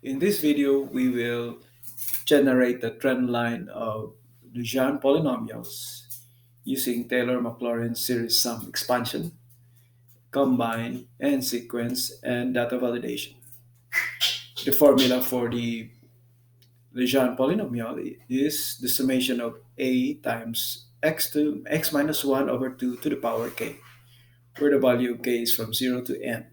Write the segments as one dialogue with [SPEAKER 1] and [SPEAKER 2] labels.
[SPEAKER 1] In this video, we will generate the trend line of Legendre polynomials using Taylor-Maclaurin series sum expansion, combine, and sequence, and data validation. The formula for the Legendre polynomial is the summation of a times x minus 1 over 2 to the power k, where the value of k is from 0 to n.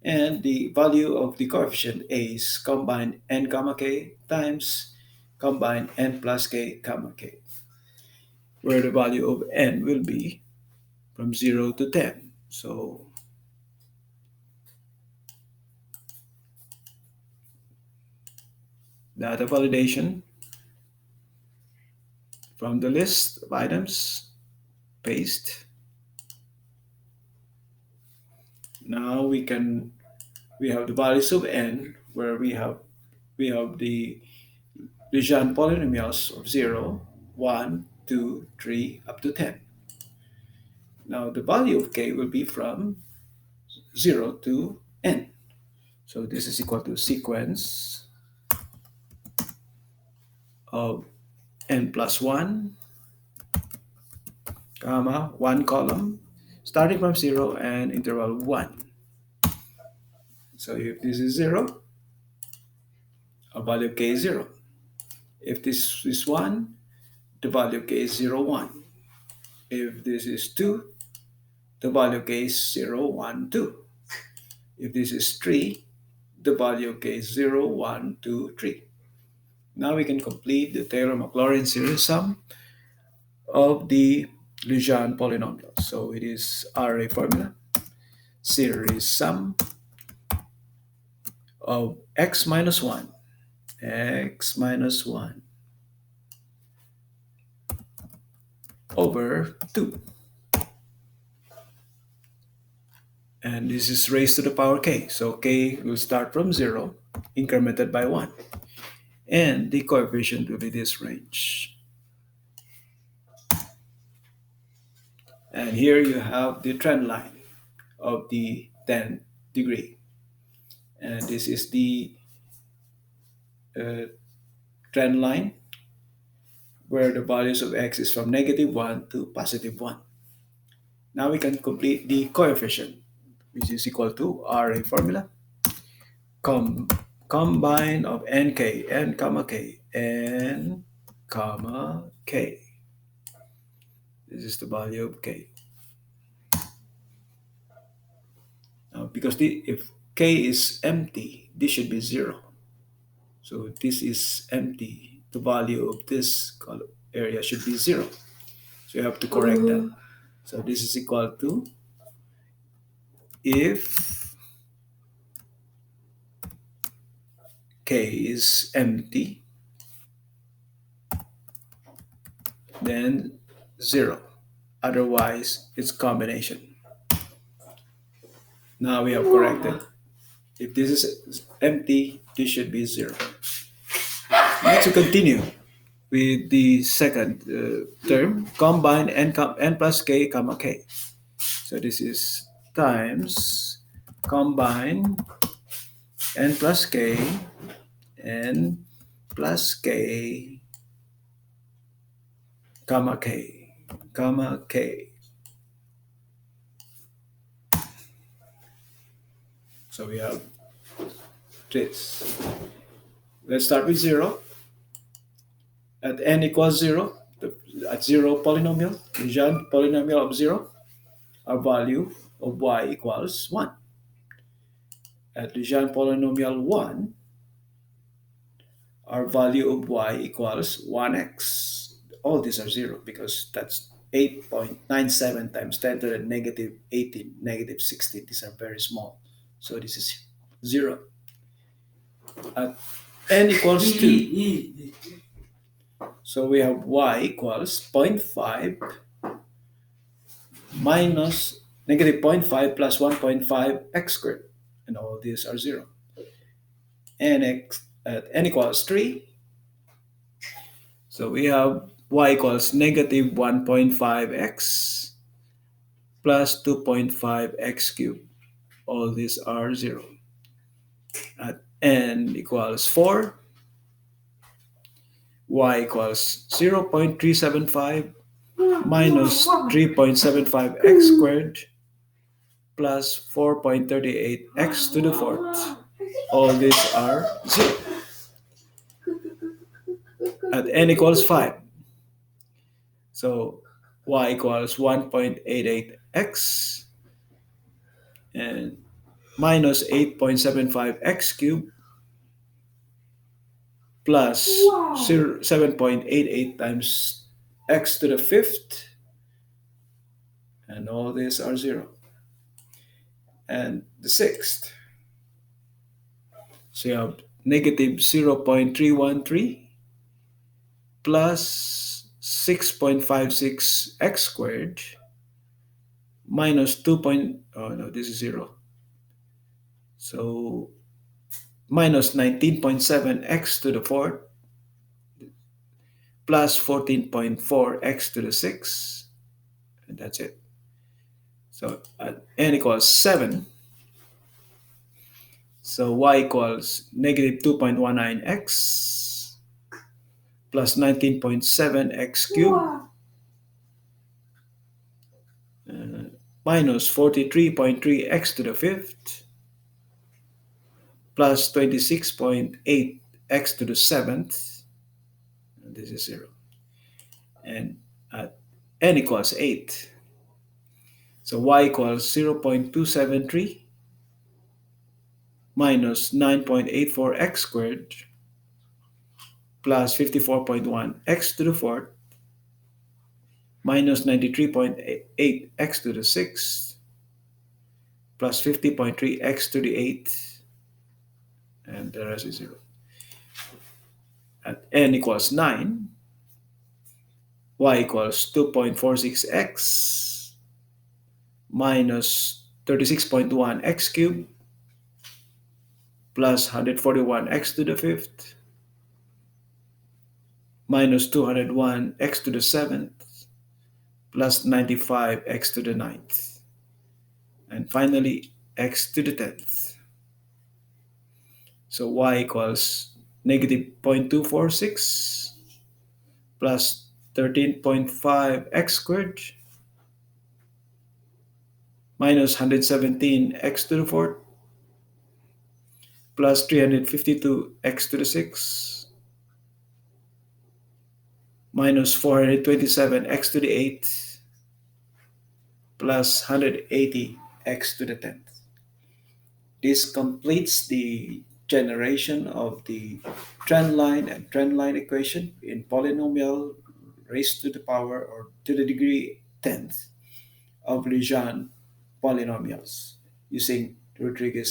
[SPEAKER 1] And the value of the coefficient a is combined n comma k times combined n plus k comma k, where the value of n will be from 0 to 10. So data validation from the list of items, paste. Now we have the values of n, where we have the Legendre polynomials of 0, 1, 2, 3, up to 10. Now the value of k will be from 0 to n. So this is equal to sequence of n plus 1, comma, 1 column, starting from 0 and interval 1. So if this is 0, our value of k is 0. If this is 1, the value of k is 0, 1. If this is 2, the value of k is 0, 1, 2. If this is 3, the value of k is 0, 1, 2, 3. Now we can complete the Taylor-Maclaurin series sum of the Legendre polynomial. So it is RA formula, series sum of x minus 1 over 2. And this is raised to the power k. So k will start from 0, incremented by 1. And the coefficient will be this range. And here you have the trend line of the 10th degree. And this is the trend line where the values of x is from -1 to +1. Now we can complete the coefficient, which is equal to RA formula, combine of nk, n comma k, n comma k. This is the value of k. Now, because if k is empty, this should be 0. So this is empty. The value of this area should be 0. So you have to correct that. So this is equal to, if k is empty, then 0. Otherwise, it's combination. Now we have corrected. If this is empty, this should be 0. Now to continue with the second term, combine n plus k comma k. So this is times combine n plus k comma k. So we have this. Let's start with 0. At n equals 0, at 0 polynomial, Legendre polynomial of 0, our value of y equals 1. At Legendre polynomial 1, our value of y equals 1x. All these are 0 because that's 8.97 times 10 to the -18, -16. These are very small. So this is 0. At n equals 2, so we have y equals 0.5 minus -0.5 plus 1.5 x squared. And all these are 0. And at n equals 3, so we have y equals -1.5x plus 2.5x cubed. All these are 0. At n equals 4, y equals 0.375 minus 3.75x squared plus 4.38x to the fourth. All these are 0. At n equals 5. So y equals 1.88x and minus 8.75x cubed plus 7.88 times x to the fifth, and all these are 0. And the sixth, so you have negative 0.313 plus 6.56x squared minus 2. Oh no, this is 0. So minus 19.7x to the fourth plus 14.4x to the sixth, and that's it. So at n equals 7, so y equals negative 2.19x plus 19.7x cubed minus 43.3x to the fifth plus 26.8x to the seventh, and this is 0. And at n equals 8, so y equals 0.273 minus 9.84x squared plus 54.1x to the fourth minus 93.8x to the sixth plus 50.3x to the eighth, and the rest is 0. At n equals 9, y equals 2.46x minus 36.1x cubed plus 141x to the fifth minus 201x to the seventh plus 95x to the ninth, and finally x to the tenth. So y equals negative 0.246 plus 13.5x squared minus 117x to the fourth plus 352x to the sixth minus 427x to the eighth plus 180x to the tenth. This completes the generation of the trend line and trend line equation in polynomial raised to the power or to the degree 10th of Legendre polynomials using Rodrigues